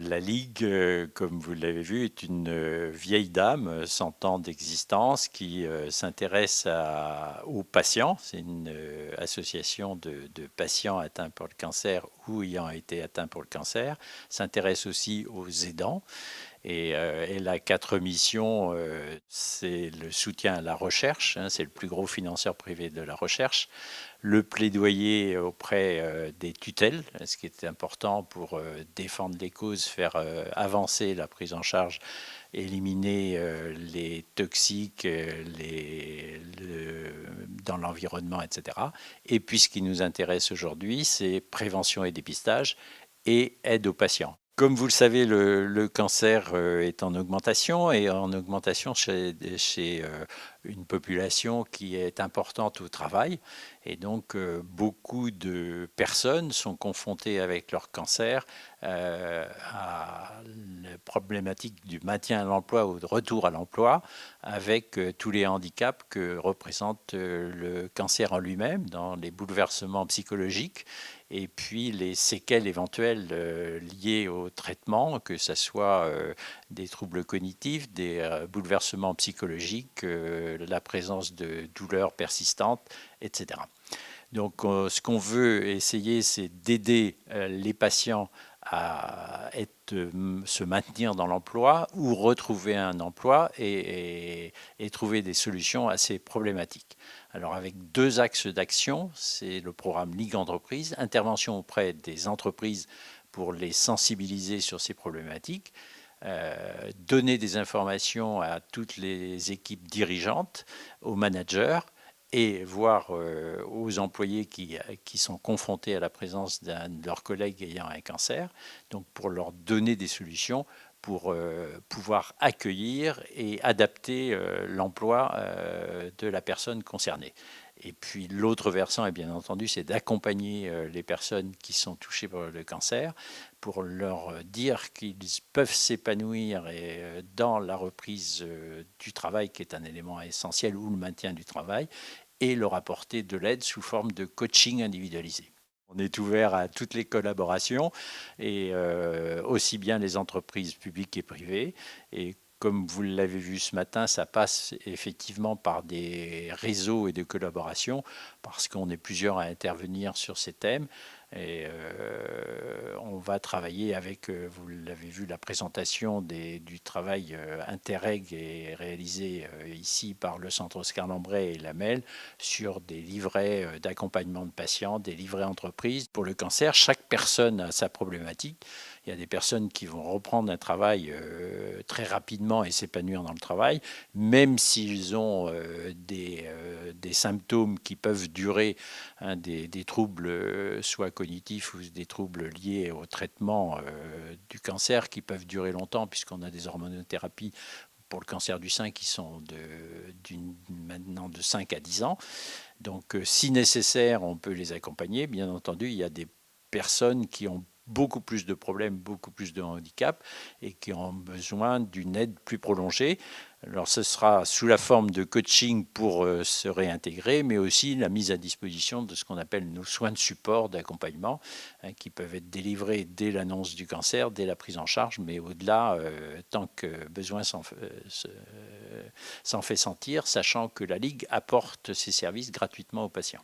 La Ligue, comme vous l'avez vu, est une vieille dame, 100 ans d'existence, qui s'intéresse aux patients. C'est une association de patients atteints pour le cancer ou ayant été atteints pour le cancer. S'intéresse aussi aux aidants. Et elle a 4 missions. C'est le soutien à la recherche, hein, c'est le plus gros financeur privé de la recherche, le plaidoyer auprès des tutelles, ce qui est important pour défendre les causes, faire avancer la prise en charge, éliminer les toxiques dans l'environnement, etc. Et puis ce qui nous intéresse aujourd'hui, c'est prévention et dépistage et aide aux patients. Comme vous le savez, le cancer est en augmentation et en augmentation chez une population qui est importante au travail. Et donc, beaucoup de personnes sont confrontées avec leur cancer à la problématique du maintien à l'emploi ou de retour à l'emploi, avec tous les handicaps que représente le cancer en lui-même, dans les bouleversements psychologiques et puis les séquelles éventuelles liées au traitement, que ce soit des troubles cognitifs, des bouleversements psychologiques, la présence de douleurs persistantes, etc. Donc ce qu'on veut essayer, c'est d'aider les patients à se maintenir dans l'emploi ou retrouver un emploi et trouver des solutions à ces problématiques. Alors avec 2 axes d'action, c'est le programme Ligue Entreprise, intervention auprès des entreprises pour les sensibiliser sur ces problématiques, donner des informations à toutes les équipes dirigeantes, aux managers, et voir aux employés qui sont confrontés à la présence d'un de leurs collègues ayant un cancer, donc pour leur donner des solutions pour pouvoir accueillir et adapter l'emploi de la personne concernée. Et puis l'autre versant, et bien entendu, c'est d'accompagner les personnes qui sont touchées par le cancer pour leur dire qu'ils peuvent s'épanouir dans la reprise du travail, qui est un élément essentiel, ou le maintien du travail, et leur apporter de l'aide sous forme de coaching individualisé. On est ouvert à toutes les collaborations, et aussi bien les entreprises publiques et privées. Et comme vous l'avez vu ce matin, ça passe effectivement par des réseaux et des collaborations, parce qu'on est plusieurs à intervenir sur ces thèmes. Et on va travailler avec, vous l'avez vu, la présentation du travail Interreg est réalisé ici par le Centre Oscar Lambret et l'AMEL sur des livrets d'accompagnement de patients, des livrets entreprises. Pour le cancer, chaque personne a sa problématique. Il y a des personnes qui vont reprendre un travail très rapidement et s'épanouir dans le travail, même s'ils ont des symptômes qui peuvent durer, hein, des troubles soit cognitifs ou des troubles liés au traitement du cancer qui peuvent durer longtemps, puisqu'on a des hormonothérapies pour le cancer du sein qui sont maintenant de 5 à 10 ans. Donc, si nécessaire, on peut les accompagner. Bien entendu, il y a des personnes qui ont beaucoup plus de problèmes, beaucoup plus de handicaps et qui ont besoin d'une aide plus prolongée. Alors ce sera sous la forme de coaching pour se réintégrer, mais aussi la mise à disposition de ce qu'on appelle nos soins de support, d'accompagnement, hein, qui peuvent être délivrés dès l'annonce du cancer, dès la prise en charge, mais au-delà, tant que besoin s'en fait sentir, sachant que la Ligue apporte ses services gratuitement aux patients.